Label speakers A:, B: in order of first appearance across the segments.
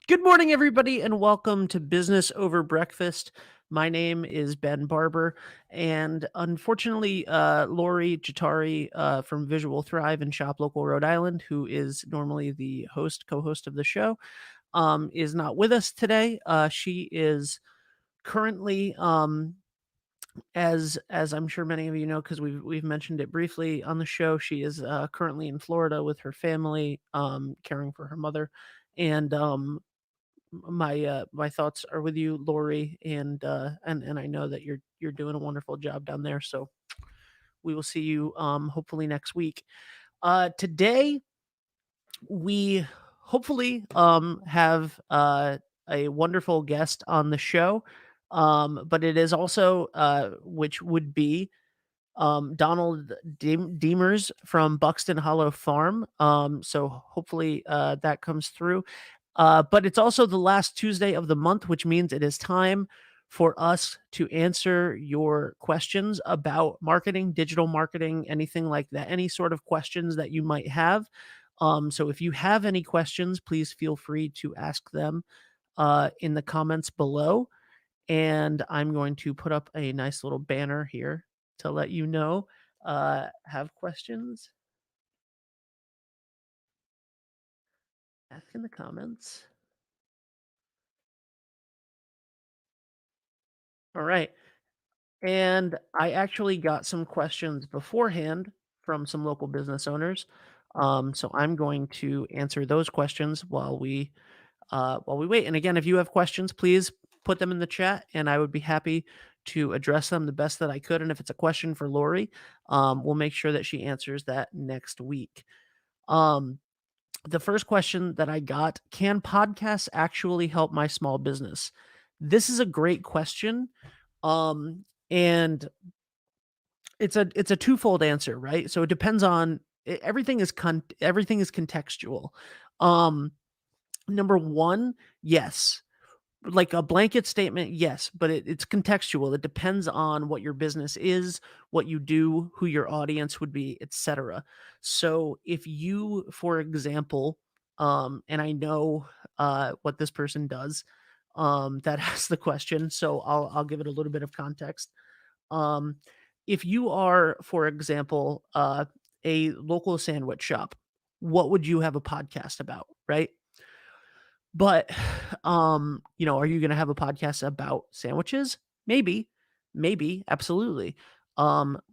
A: Good morning, everybody, and welcome to Business Over Breakfast. My name is Ben Barber, and unfortunately, Lori Jatari from Visual Thrive in Shop Local, Rhode Island, who is normally the co-host of the show, is not with us today. She is currently, as I'm sure many of you know, because we've mentioned it briefly on the show, she is currently in Florida with her family, caring for her mother, and my thoughts are with you, Lori, and I know that you're doing a wonderful job down there. So we will see you hopefully next week. Today we hopefully have a wonderful guest on the show. But it is also which would be Donald Deemers from Buxton Hollow Farm. So hopefully that comes through. But it's also the last Tuesday of the month, which means it is time for us to answer your questions about marketing, digital marketing, anything like that, any sort of questions that you might have. So if you have any questions, please feel free to ask them in the comments below. And I'm going to put up a nice little banner here to let you know. Have questions? Ask in the comments. All right. And I actually got some questions beforehand from some local business owners. So I'm going to answer those questions while we wait. And again, if you have questions, please put them in the chat, and I would be happy to address them the best that I could. And if it's a question for Lori, we'll make sure that she answers that next week. Um, the first question that I got: can podcasts actually help my small business? This is a great question. And it's a twofold answer, right? So it depends on everything is contextual. Um, Number one, yes. Like a blanket statement, yes, but it's contextual. It depends on what your business is, what you do, who your audience would be, etc. So if you, for example, and I know what this person does, that asked the question, so I'll give it a little bit of context. Um, if you are, for example, a local sandwich shop, what would you have a podcast about, right? But, are you gonna have a podcast about sandwiches? Maybe, maybe, absolutely.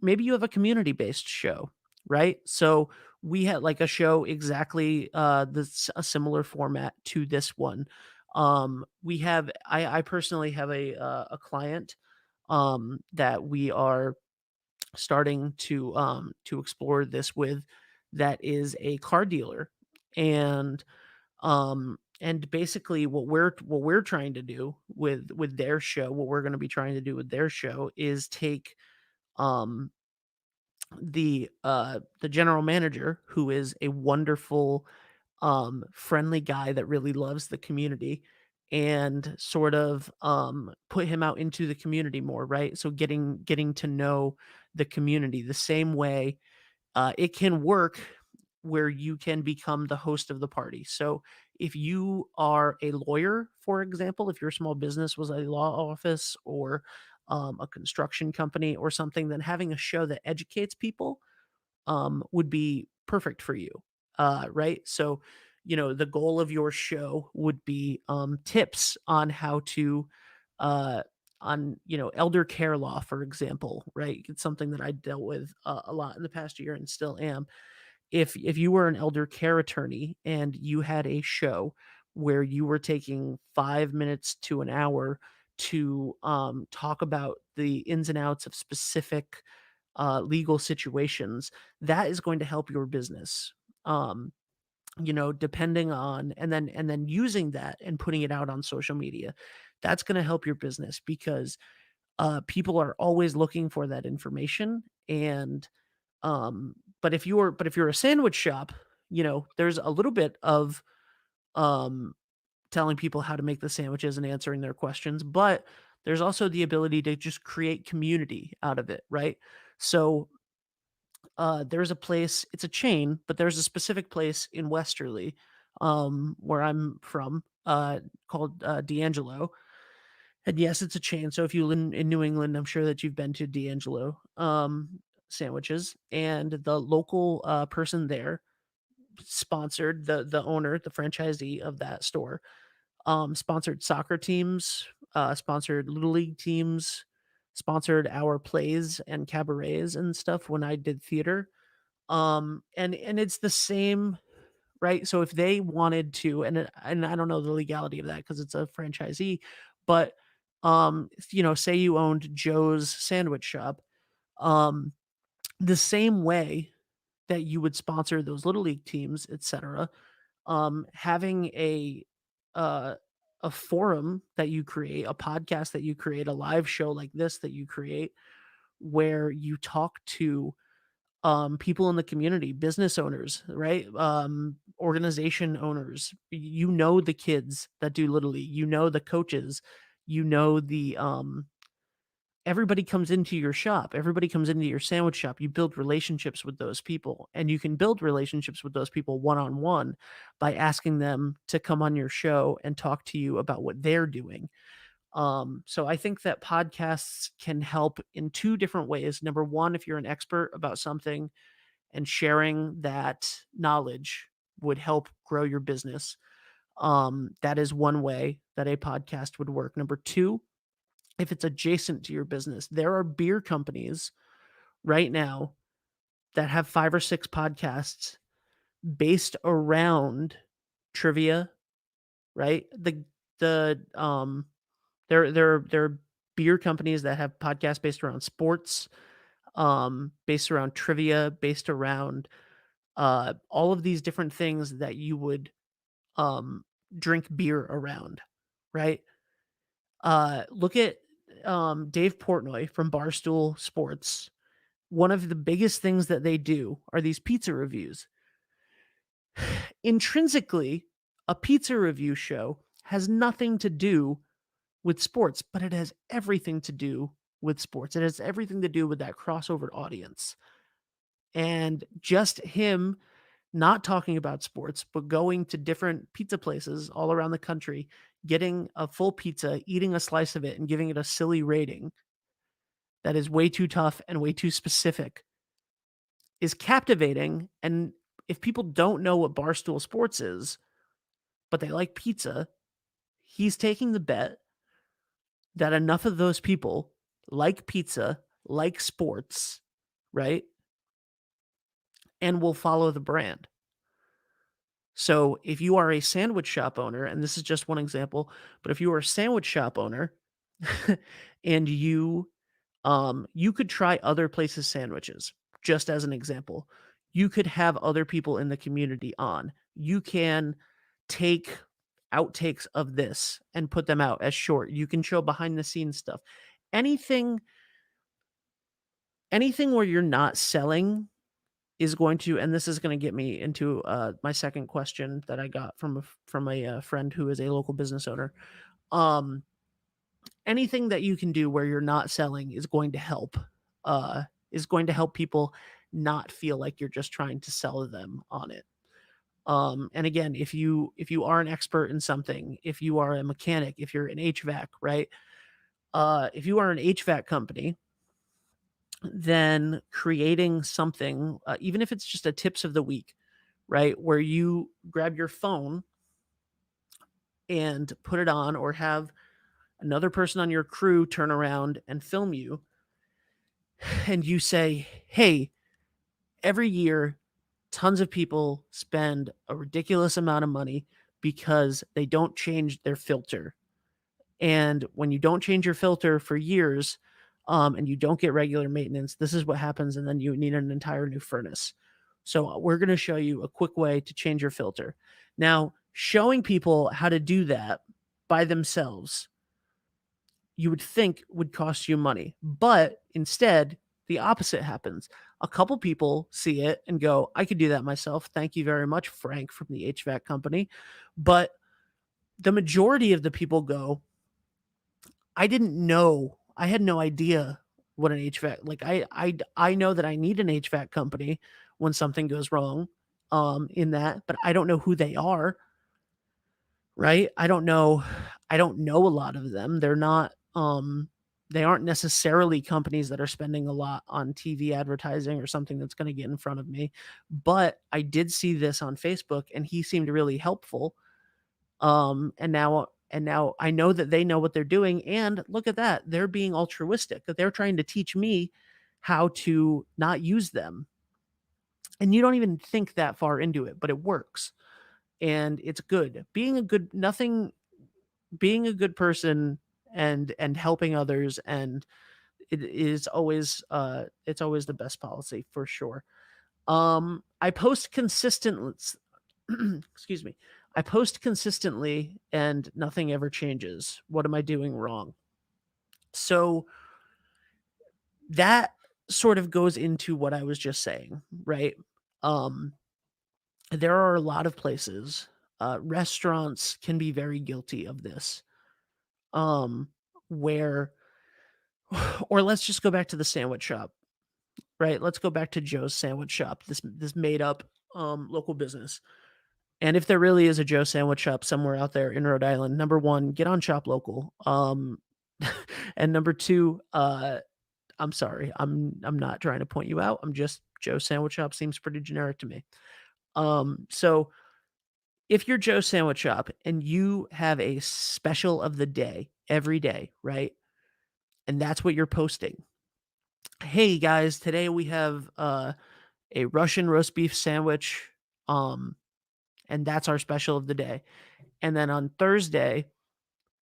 A: Maybe you have a community-based show, right? So we had like a show exactly that's a similar format to this one. I personally have a client that we are starting to explore this with, that is a car dealer. And basically what we're trying to do with their show, what we're going to be trying to do with their show is take um the general manager, who is a wonderful friendly guy that really loves the community, and sort of put him out into the community more, right? So getting to know the community the same way. It can work where you can become the host of the party. So if you are a lawyer, for example, if your small business was a law office or a construction company or something, then having a show that educates people would be perfect for you. Right. So, the goal of your show would be tips on how to, uh, elder care law, for example, right? It's something that I dealt with a lot in the past year and still am. If you were an elder care attorney and you had a show where you were taking 5 minutes to an hour to talk about the ins and outs of specific legal situations, that is going to help your business. Um, Depending on, and then using that and putting it out on social media, that's going to help your business because people are always looking for that information. And but if you're a sandwich shop, there's a little bit of um telling people how to make the sandwiches and answering their questions, but there's also the ability to just create community out of it, right? So there's a place, it's a chain, but there's a specific place in Westerly. where I'm from, called D'Angelo. And yes, it's a chain. So if you live in New England, I'm sure that you've been to D'Angelo sandwiches. And the local person there sponsored the owner, the franchisee of that store, sponsored soccer teams, sponsored little league teams, sponsored our plays and cabarets and stuff when I did theater. And it's the same, right? So if they wanted to, and I don't know the legality of that because it's a franchisee, but say you owned Joe's sandwich shop, um, the same way that you would sponsor those little league teams, etc. Having uh, a forum that you create, a podcast that you create, a live show like this that you create, where you talk to people in the community, business owners, right? Organization owners. You know the kids that do little league. You know the coaches. You know the everybody comes into your shop. Everybody comes into your sandwich shop. You build relationships with those people, and you can build relationships with those people one on one by asking them to come on your show and talk to you about what they're doing. So I think that podcasts can help in two different ways. Number one, if you're an expert about something and sharing that knowledge would help grow your business. That is one way that a podcast would work. Number two, if it's adjacent to your business, there are beer companies right now that have 5 or 6 podcasts based around trivia, right? There are beer companies that have podcasts based around sports, based around trivia, based around all of these different things that you would um, drink beer around, right? Look at Dave Portnoy from Barstool Sports. One of the biggest things that they do are these pizza reviews. Intrinsically, a pizza review show has nothing to do with sports, but it has everything to do with sports. It has everything to do with that crossover audience. And just him not talking about sports, but going to different pizza places all around the country, getting a full pizza, eating a slice of it, and giving it a silly rating that is way too tough and way too specific is captivating. And if people don't know what Barstool Sports is, but they like pizza, he's taking the bet that enough of those people like pizza, like sports, right? And will follow the brand. So if you are a sandwich shop owner, and this is just one example, but if you are a sandwich shop owner and you could try other places' sandwiches, just as an example. You could have other people in the community on. You can take outtakes of this and put them out as short. You can show behind the scenes stuff. Anything anything where you're not selling is going to, and this is going to get me into my second question that I got from a friend who is a local business owner. Um, Anything that you can do where you're not selling is going to help people not feel like you're just trying to sell them on it. And again, if you are an expert in something, if you are a mechanic, if you're an HVAC, right? If you are an HVAC company, then creating something, even if it's just a tips of the week, right, where you grab your phone and put it on, or have another person on your crew turn around and film you, and you say, hey, every year, tons of people spend a ridiculous amount of money because they don't change their filter. And when you don't change your filter for years, and you don't get regular maintenance, this is what happens. And then you need an entire new furnace. So we're going to show you a quick way to change your filter. Now, showing people how to do that by themselves, you would think would cost you money. But instead, the opposite happens. A couple people see it and go, I could do that myself. Thank you very much, Frank from the HVAC company. But the majority of the people go, I didn't know. I had no idea what an HVAC, like I know that I need an HVAC company when something goes wrong in that, but I don't know who they are. right? I don't know a lot of them. They aren't necessarily companies that are spending a lot on TV advertising or something that's gonna get in front of me, but I did see this on Facebook, and he seemed really helpful. And now I know that they know what they're doing, and look at that, they're being altruistic, that they're trying to teach me how to not use them. And you don't even think that far into it, but it works, and it's good. Being a good person and helping others, and it is always it's always the best policy for sure. I post consistent excuse me. I post consistently and nothing ever changes. What am I doing wrong? So that sort of goes into what I was just saying, right? Um, there are a lot of places, restaurants can be very guilty of this, um, where, or let's just go back to the sandwich shop, right? Let's go back to Joe's Sandwich Shop, this made up local business. And if there really is a Joe Sandwich Shop somewhere out there in Rhode Island, number 1, get on Shop Local. And number 2, I'm sorry, I'm not trying to point you out. I'm just Joe Sandwich Shop seems pretty generic to me. So if you're Joe Sandwich Shop and you have a special of the day every day, right? And that's what you're posting. Hey guys, today we have a Russian roast beef sandwich. Um, and that's our special of the day. And then on Thursday,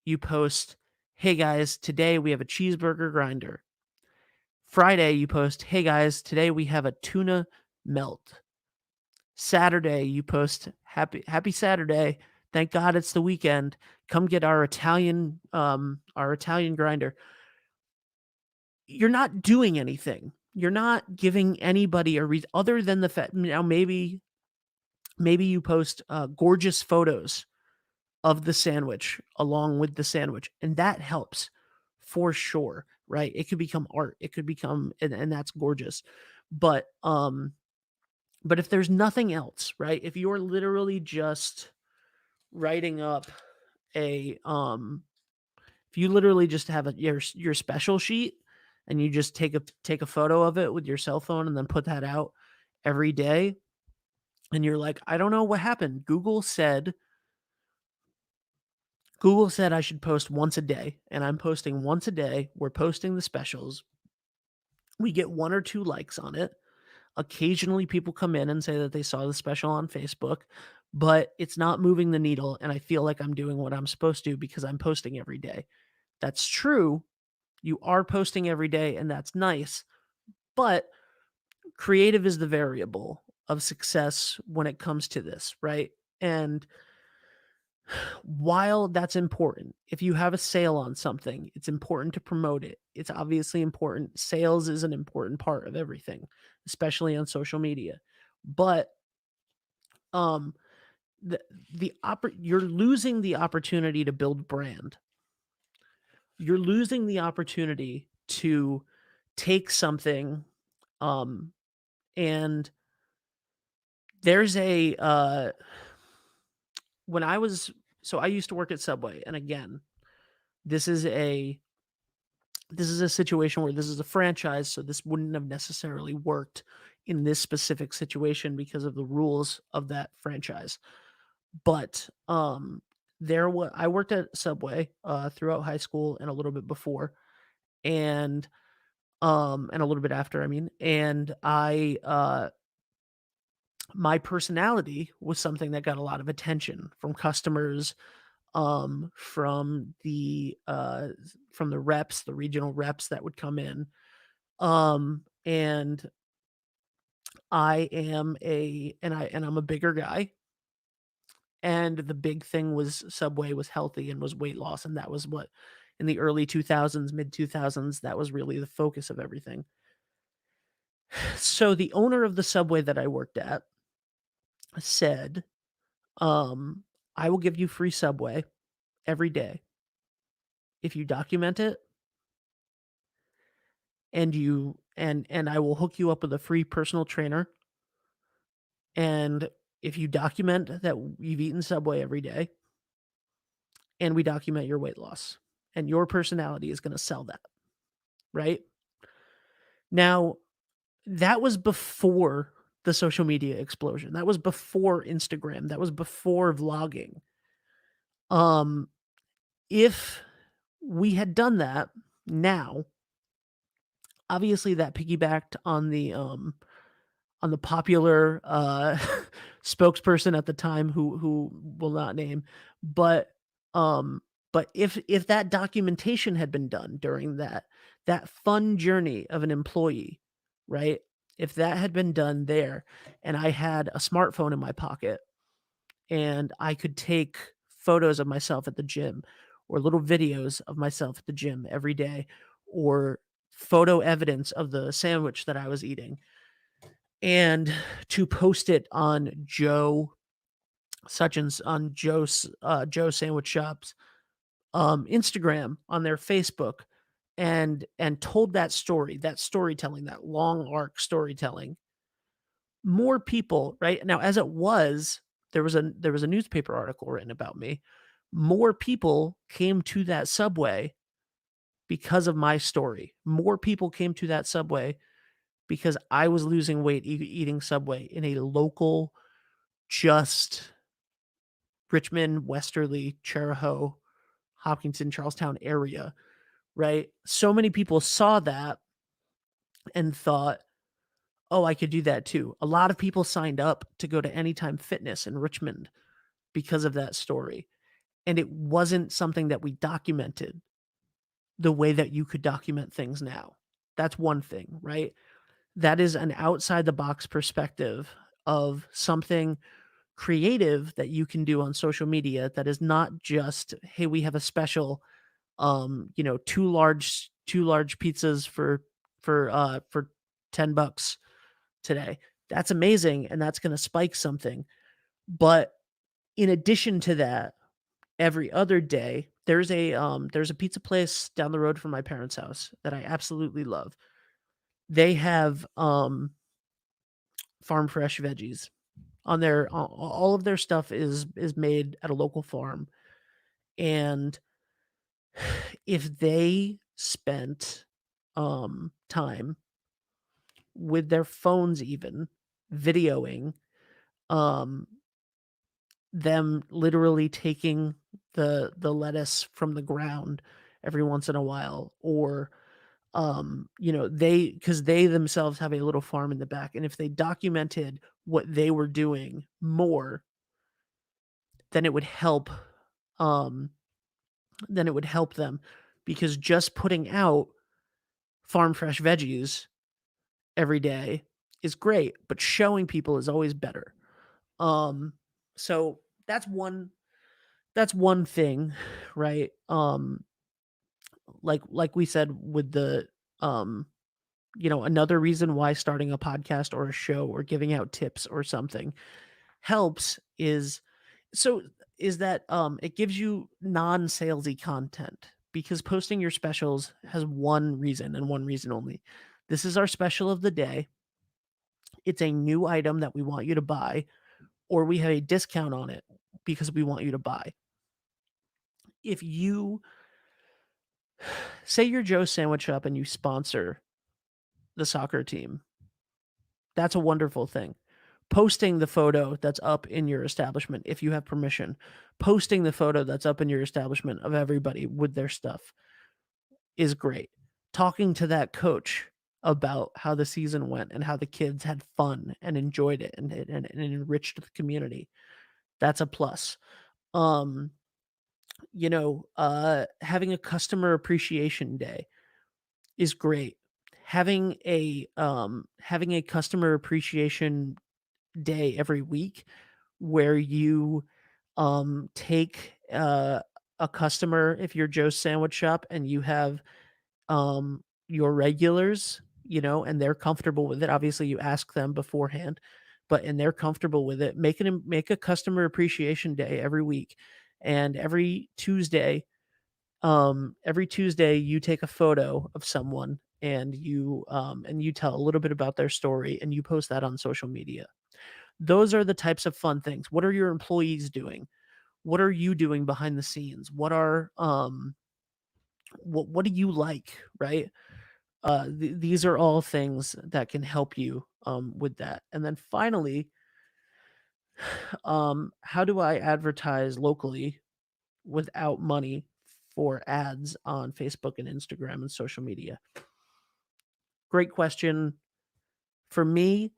A: you post, "Hey guys, today we have a cheeseburger grinder." Friday, you post, "Hey guys, today we have a tuna melt." Saturday, you post, "Happy Saturday. Thank God it's the weekend. Come get our Italian grinder." You're not doing anything. You're not giving anybody a reason other than the fact. Now maybe you post gorgeous photos of the sandwich along with the sandwich, and that helps for sure, right? It could become art. It could become, and that's gorgeous. But but if there's nothing else, right? If you're literally just writing up a if you literally just have your special sheet and you just take a photo of it with your cell phone and then put that out every day, and you're like, "I don't know what happened. Google said I should post once a day, and I'm posting once a day. We're posting the specials. We get 1 or 2 likes on it. Occasionally, people come in and say that they saw the special on Facebook, but it's not moving the needle, and I feel like I'm doing what I'm supposed to because I'm posting every day." That's true. You are posting every day, and that's nice, but creative is the variable of success when it comes to this, right? And while that's important, if you have a sale on something, it's important to promote it. It's obviously important. Sales is an important part of everything, especially on social media. But um the you're losing the opportunity to build brand. You're losing the opportunity to take something um and there's a when I was so I used to work at Subway, and again, this is a this is a situation where this is a franchise, so this wouldn't have necessarily worked in this specific situation because of the rules of that franchise. But I worked at Subway throughout high school and a little bit before, and a little bit after, I mean, and I my personality was something that got a lot of attention from customers, from the reps, the regional reps that would come in. And I'm a bigger guy, and the big thing was Subway was healthy and was weight loss, and that was what in the early 2000s, mid 2000s, that was really the focus of everything. So the owner of the Subway that I worked at said, um, "I will give you free Subway every day if you document it, and I will hook you up with a free personal trainer, and if you document that you've eaten Subway every day, and we document your weight loss. And your personality is gonna sell that, right? Now, that was before the social media explosion. That was before Instagram. That was before vlogging. Um, if we had done that now, obviously that piggybacked on the popular, spokesperson at the time who will not name, but, um but if that documentation had been done during that fun journey of an employee, right? If that had been done there, and I had a smartphone in my pocket, and I could take photos of myself at the gym, or little videos of myself at the gym every day, or photo evidence of the sandwich that I was eating, and to post it on Joe Sandwich Shop's, Instagram, on their Facebook, and told that story, that storytelling, that long arc storytelling, more people, right? Now, as it was, there was a newspaper article written about me. More people came to that Subway because of my story. More people came to that Subway because I was losing weight eating Subway in a local, just Richmond, Westerly, Charahoe, Hopkinton, Charlestown area, right? So many people saw that and thought, "Oh, I could do that too." A lot of people signed up to go to Anytime Fitness in Richmond because of that story, and it wasn't something that we documented the way that you could document things now. That's one thing, right? That is an outside the box perspective of something creative that you can do on social media that is not just, "Hey, we have a special, 2 large pizzas for $10 today." That's amazing, and that's gonna spike something, but in addition to that, every other day, there's a pizza place down the road from my parents' house that I absolutely love. They have, farm fresh veggies on their all of their stuff is made at a local farm, and if they spent, time with their phones even, videoing, um, them literally taking the lettuce from the ground every once in a while, or, they themselves have a little farm in the back, and if they documented what they were doing more, then it would help, um then it would help them, because just putting out farm fresh veggies every day is great, but showing people is always better. Um, so that's one thing, right? Like we said with um, another reason why starting a podcast or a show or giving out tips or something helps so is that it gives you non-salesy content, because posting your specials has one reason and one reason only. This is our special of the day. It's a new item that we want you to buy, or we have a discount on it because we want you to buy. If you say you're Joe's Sandwich Shop and you sponsor the soccer team, that's a wonderful thing. Posting the photo that's up in your establishment, if you have permission, posting the photo that's up in your establishment of everybody with their stuff is great. Talking to that coach about how the season went and how the kids had fun and enjoyed it and enriched the community, that's a plus. Um, having a customer appreciation day is great. Having a customer appreciation day every week where you, take, a customer, if you're Joe's Sandwich Shop and you have, your regulars, and they're comfortable with it. Obviously, you ask them beforehand, and they're comfortable with it. Make a customer appreciation day every week, and every Tuesday you take a photo of someone, and you tell a little bit about their story, and you post that on social media. Those are the types of fun things. What are your employees doing? What are you doing behind the scenes? What do you like, right? These are all things that can help you with that. And then finally, how do I advertise locally without money for ads on Facebook and Instagram and social media? Great question. For me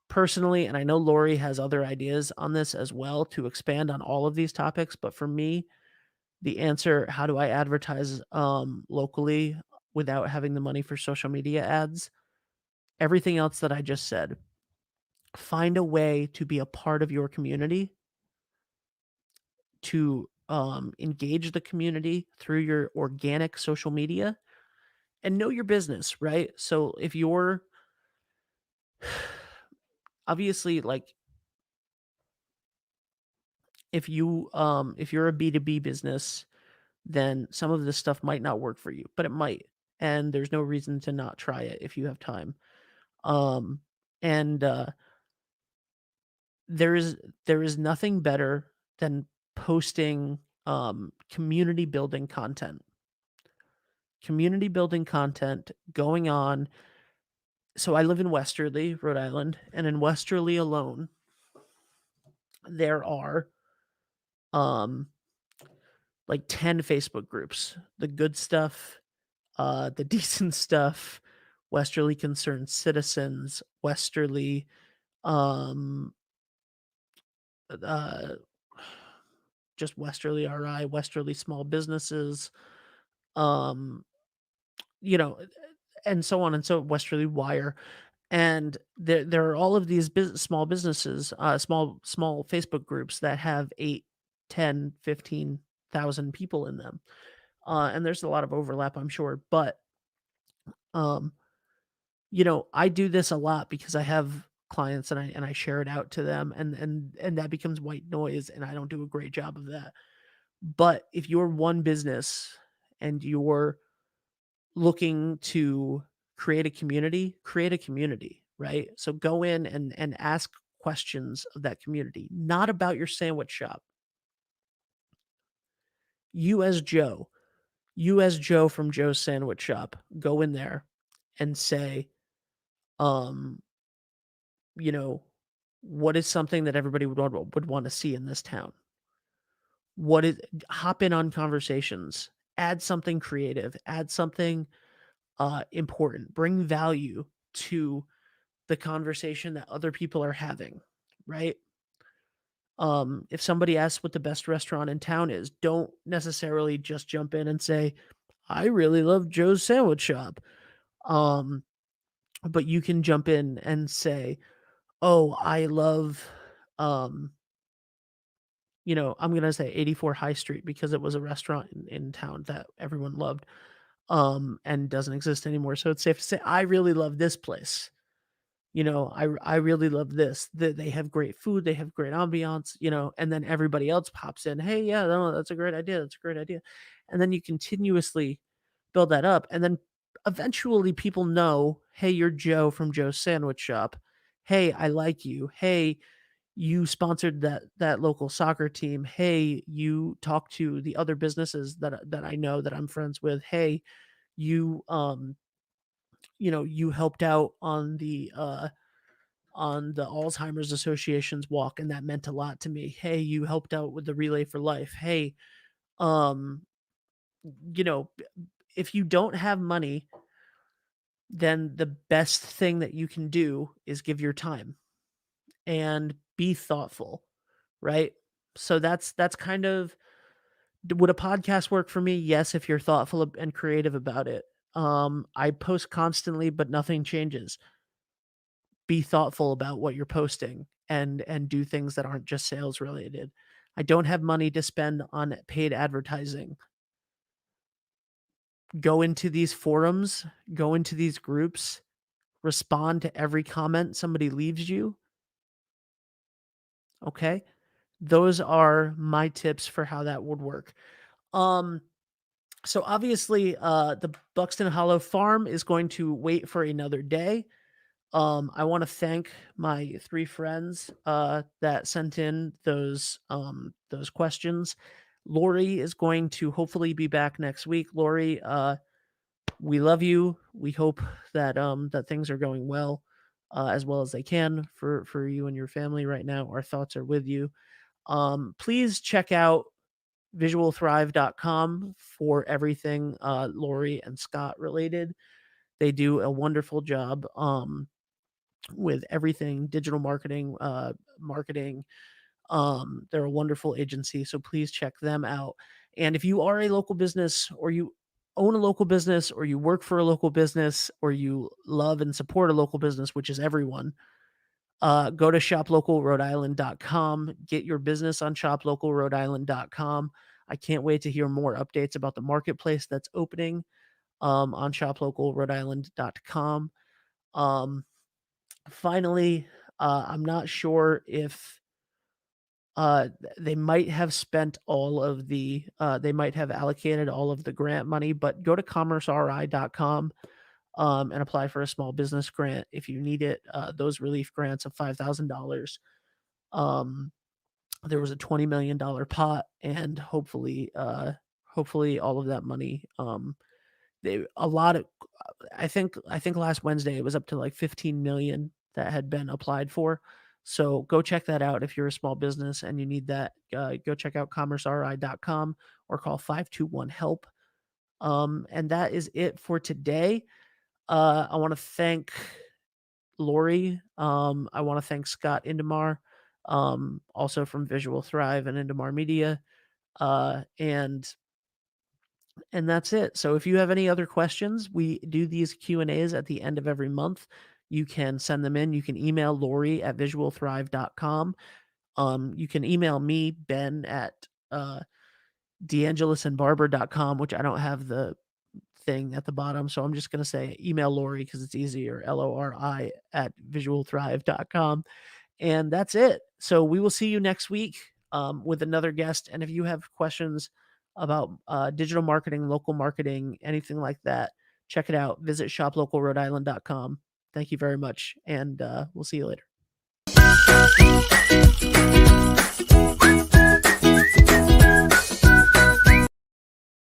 A: personally, and I know Lori has other ideas on this as well to expand on all of these topics, but for me, the answer, how do I advertise locally without having the money for social media ads? Everything else that I just said. Find a way to be a part of your community, to engage the community through your organic social media and know your business, right? So if you're obviously like if you're a B2B business, then some of this stuff might not work for you, but it might. And there's no reason to not try it if you have time. Um and there is there is nothing better than posting community building content. Community building content going on. So I live in Westerly, Rhode Island, and in Westerly alone, there are um like 10 Facebook groups. The good stuff, the decent stuff, Westerly Concerned Citizens, Westerly, um, uh, just Westerly RI, Westerly Small Businesses, um, you know, and so on and so Westerly Wire. And there are all of these small businesses, small Facebook groups that have 8, 10, 15,000 people in them. And there's a lot of overlap, I'm sure. But um, I do this a lot because I have clients and I share it out to them and that becomes white noise and I don't do a great job of that. But if you're one business and you're looking to create a community, right? So go in and ask questions of that community, not about your sandwich shop. You as Joe, you as Joe from Joe's Sandwich Shop, go in there and say, um, you know, what is something that everybody would want to see in this town? What is hop in on conversations, add something creative, add something important, bring value to the conversation that other people are having, right? If somebody asks what the best restaurant in town is, don't necessarily just jump in and say, "I really love Joe's Sandwich Shop." Um, but you can jump in and say, "Oh, I love," um, I'm gonna say 84 High Street because it was a restaurant in town that everyone loved, and doesn't exist anymore. So it's safe to say, "I really love this place." I really love this. They have great food, they have great ambiance, and then everybody else pops in, "Hey, yeah, no, that's a great idea. That's a great idea." And then you continuously build that up, and then eventually people know, "Hey, you're Joe from Joe's Sandwich Shop. Hey, I like you. Hey, you sponsored that local soccer team. Hey, you talk to the other businesses that I know that I'm friends with. Hey, you you helped out on the Alzheimer's Association's walk, and that meant a lot to me. Hey, you helped out with the Relay for Life. Hey, um, you know, b- if you don't have money, then the best thing that you can do is give your time and be thoughtful, right? So that's kind of would a podcast work for me? Yes, if you're thoughtful and creative about it. I post constantly, but nothing changes. Be thoughtful about what you're posting and do things that aren't just sales related. I don't have money to spend on paid advertising. Go into these forums, go into these groups, respond to every comment somebody leaves you, okay? Those are my tips for how that would work. Um so obviously the Buxton Hollow farm is going to wait for another day. I want to thank my 3 friends, that sent in those questions. Lori is going to hopefully be back next week. Lori, we love you. We hope that things are going as well as they can for you and your family right now. Our thoughts are with you. Please check out visualthrive.com for everything, Lori and Scott related. They do a wonderful job, with everything digital marketing. They're a wonderful agency, so please check them out. And if you are a local business, or you own a local business, or you work for a local business, or you love and support a local business, which is everyone, go to shoplocalrhodeisland.com. Get your business on shoplocalrhodeisland.com. I can't wait to hear more updates about the marketplace that's opening, on shoplocalrhodeisland.com. Um, Finally, I'm not sure if they might have spent all of they might have allocated all of the grant money, but go to commerceri.com, and apply for a small business grant if you need it. Those relief grants of $5,000. Um, there was a $20 million pot, and hopefully all of that money, they a lot of I think last Wednesday it was up to like 15 million that had been applied for. So go check that out if you're a small business and you need that. Go check out commerceri.com or call 521 help. And that is it for today. I want to thank Lori. I want to thank Scott Indemar, also from Visual Thrive and Indemar Media. And that's it. So if you have any other questions, we do these Q&As at the end of every month. You can send them in. You can email Lori at visualthrive.com. You can email me, Ben, at deangelisandbarber.com, which I don't have the thing at the bottom. So I'm just going to say email Lori because it's easier, Lori at visualthrive.com. And that's it. So we will see you next week, with another guest. And if you have questions about digital marketing, local marketing, anything like that, check it out. Visit shoplocalrhodeisland.com. Thank you very much. And we'll see you later.